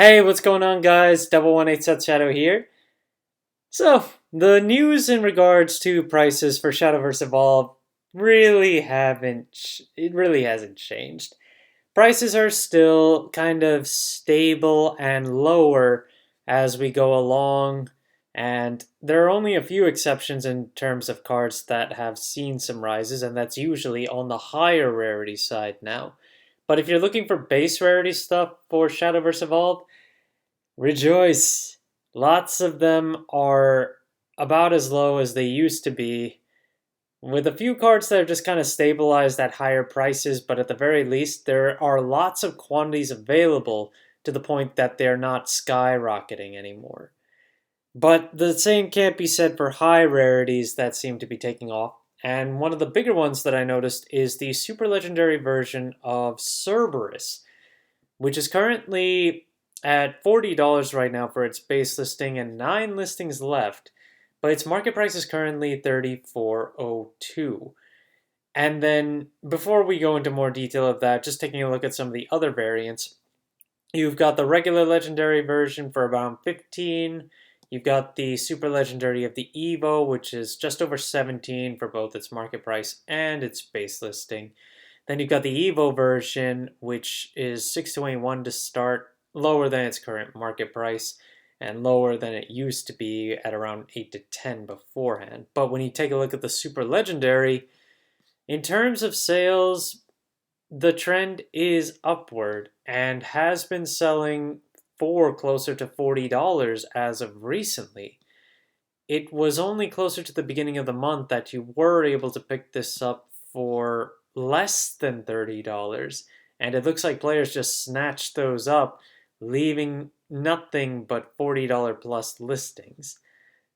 Hey, what's going on, guys? Double 18 Set Shadow here. So, the news in regards to prices for Shadowverse Evolve it really hasn't changed. Prices are still kind of stable and lower as we go along, and there are only a few exceptions in terms of cards that have seen some rises, and that's usually on the higher rarity side now. But if you're looking for base rarity stuff for Shadowverse Evolve, rejoice! Lots of them are about as low as they used to be, with a few cards that have just kind of stabilized at higher prices, but at the very least, there are lots of quantities available to the point that they're not skyrocketing anymore. But the same can't be said for high rarities that seem to be taking off. And one of the bigger ones that I noticed is the super legendary version of Cerberus, which is currently at $40 right now for its base listing and 9 listings left, but its market price is currently $34.02. And then before we go into more detail of that, just taking a look at some of the other variants, you've got the regular legendary version for about 15. You've got the super legendary of the Evo, which is just over 17 for both its market price and its base listing. Then you've got the Evo version, which is 621 to start, lower than its current market price, and lower than it used to be at around 8 to 10 beforehand. But when you take a look at the Super Legendary, in terms of sales, the trend is upward and has been selling for closer to $40 as of recently. It was only closer to the beginning of the month that you were able to pick this up for less than $30, and it looks like players just snatched those up, leaving nothing but $40 plus listings.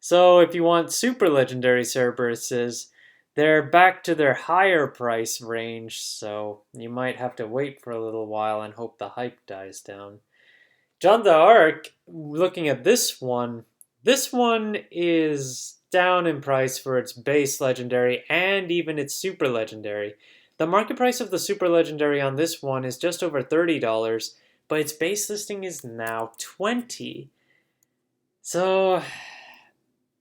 So if you want super legendary Cerberuses, they're back to their higher price range, so you might have to wait for a little while and hope the hype dies down. John the Arc, looking at this one is down in price for its base legendary and even its super legendary. The market price of the super legendary on this one is just over $30, but its base listing is now $20. So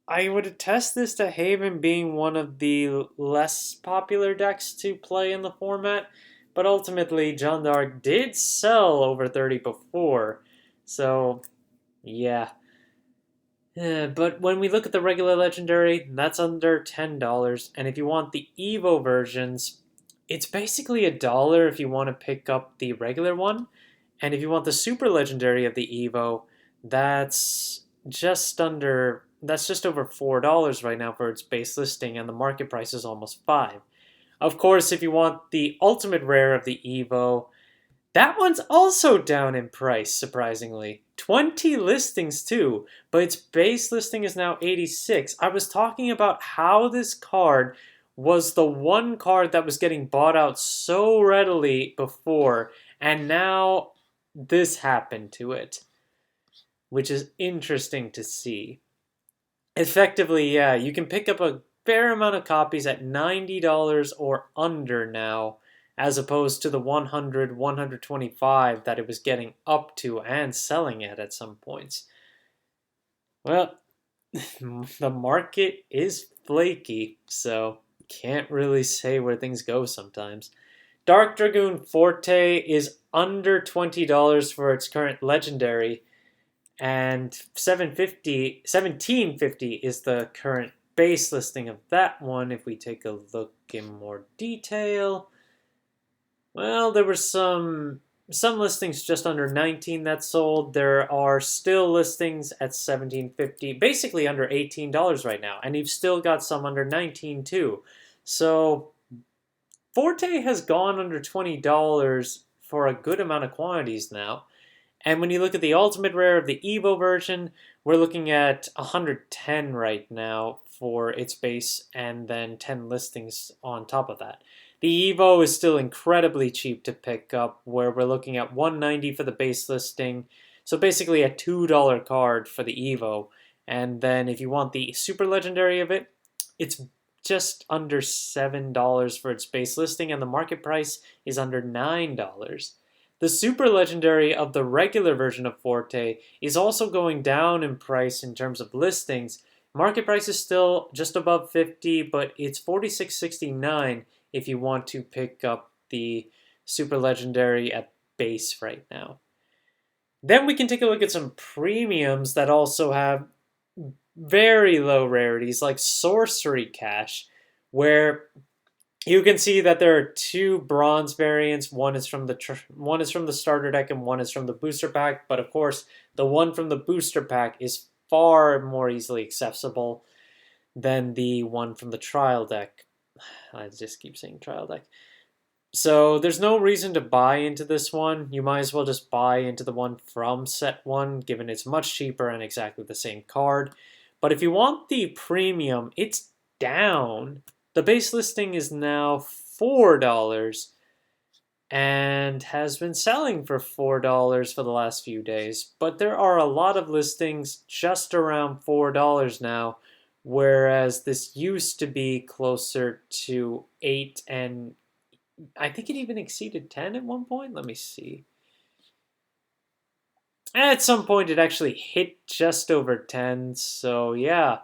I would attest this to Haven being one of the less popular decks to play in the format, but ultimately John Dark did sell over 30 before, so yeah. But when we look at the regular legendary, that's under $10, and if you want the Evo versions, it's basically $1 if you want to pick up the regular one, and if you want the super legendary of the Evo, that's just over $4 right now for its base listing, and the market price is almost 5. Of course, if you want the ultimate rare of the Evo, that one's also down in price, surprisingly. 20 listings too, but its base listing is now 86. I was talking about how this card was the one card that was getting bought out so readily before, and now this happened to it, which is interesting to see. Effectively, yeah, you can pick up a fair amount of copies at $90 or under now, as opposed to the 100, 125 that it was getting up to and selling at some points. Well, the market is flaky, so can't really say where things go sometimes. Dark Dragoon Forte is under $20 for its current legendary, and 1750 is the current base listing of that one. If we take a look in more detail, well, there were some listings just under 19 that sold. There are still listings at 1750, basically under $18 right now, and you've still got some under 19 too. So Forte has gone under $20 for a good amount of quantities now. And when you look at the ultimate rare of the Evo version, we're looking at 110 right now for its base, and then 10 listings on top of that. The Evo is still incredibly cheap to pick up, where we're looking at 190 for the base listing, so basically a $2 card for the Evo. And then if you want the super legendary of it, it's just under $7 for its base listing, and the market price is under $9. The super legendary of the regular version of Forte is also going down in price in terms of listings. Market price is still just above 50, but it's 46.69 if you want to pick up the super legendary at base right now. Then we can take a look at some premiums that also have very low rarities, like Sorcery Cash, where you can see that there are two bronze variants. One is from the starter deck, and one is from the booster pack. But of course, the one from the booster pack is far more easily accessible than the one from the trial deck. I just keep saying trial deck. So there's no reason to buy into this one. You might as well just buy into the one from set 1, given it's much cheaper and exactly the same card. But if you want the premium, it's down. The base listing is now $4 and has been selling for $4 for the last few days. But there are a lot of listings just around $4 now, whereas this used to be closer to 8, and I think it even exceeded 10 at one point. Let me see. At some point, it actually hit just over 10. So, yeah,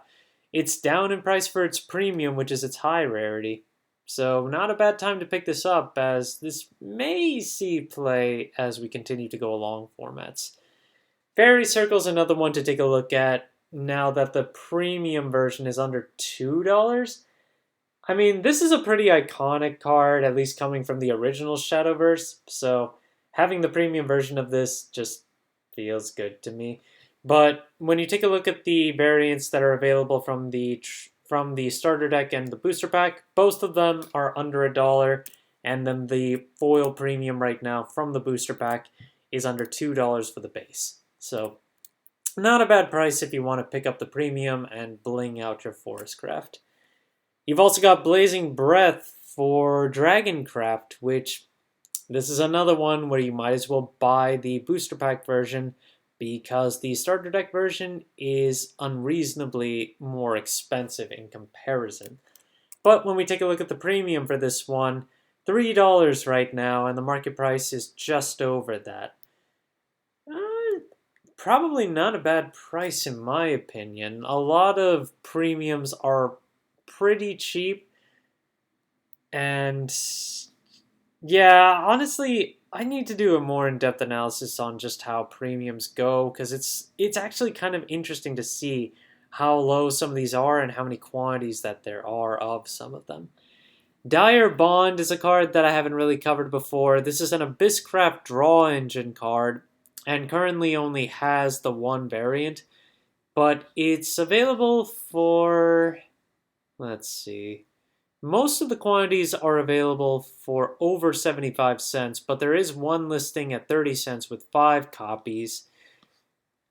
it's down in price for its premium, which is its high rarity. So, not a bad time to pick this up, as this may see play as we continue to go along formats. Fairy Circle's another one to take a look at now that the premium version is under $2. I mean, this is a pretty iconic card, at least coming from the original Shadowverse, so having the premium version of this just feels good to me. But when you take a look at the variants that are available from the starter deck and the booster pack, both of them are under $1, and then the foil premium right now from the booster pack is under $2 for the base. So not a bad price if you want to pick up the premium and bling out your Forest Craft. You've also got Blazing Breath for Dragoncraft, which this is another one where you might as well buy the booster pack version because the starter deck version is unreasonably more expensive in comparison. But when we take a look at the premium for this one, $3 right now, and the market price is just over that. Probably not a bad price in my opinion. A lot of premiums are pretty cheap, and yeah, honestly, I need to do a more in-depth analysis on just how premiums go, because it's actually kind of interesting to see how low some of these are and how many quantities that there are of some of them. Dire Bond is a card that I haven't really covered before. This is an Abysscraft draw engine card, and currently only has the one variant, but it's available for, let's see, most of the quantities are available for over 75 cents, but there is one listing at 30 cents with 5 copies,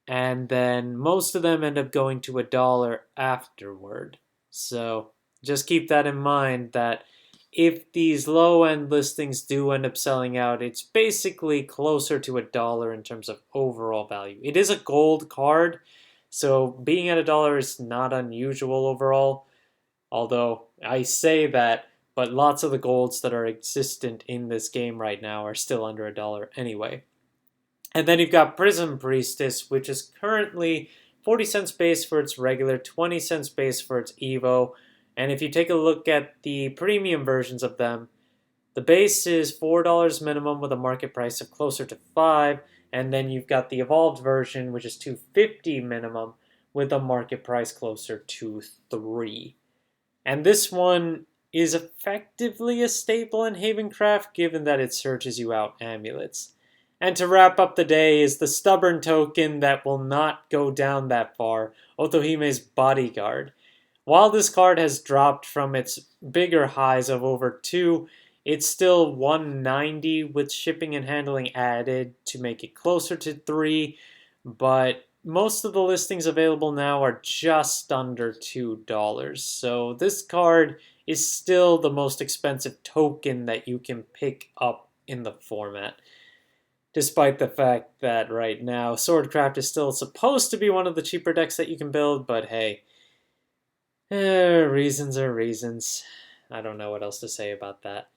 and then most of them end up going to $1 afterward. So just keep that in mind, that if these low-end listings do end up selling out, it's basically closer to $1 in terms of overall value. It is a gold card, so being at $1 is not unusual overall. Although I say that, but lots of the golds that are existent in this game right now are still under $1 anyway. And then you've got Prism Priestess, which is currently 40 cents base for its regular, 20 cents base for its Evo. And if you take a look at the premium versions of them, the base is $4 minimum with a market price of closer to $5, and then you've got the evolved version, which is $2.50 minimum with a market price closer to $3. And this one is effectively a staple in Havencraft, given that it searches you out amulets. And to wrap up the day is the stubborn token that will not go down that far, Otohime's Bodyguard. While this card has dropped from its bigger highs of over 2, it's still 190 with shipping and handling added to make it closer to 3, but most of the listings available now are just under $2. So this card is still the most expensive token that you can pick up in the format. Despite the fact that right now Swordcraft is still supposed to be one of the cheaper decks that you can build, but hey, reasons are reasons. I don't know what else to say about that.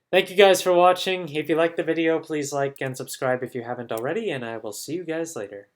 Thank you guys for watching. If you liked the video, please like and subscribe if you haven't already, and I will see you guys later.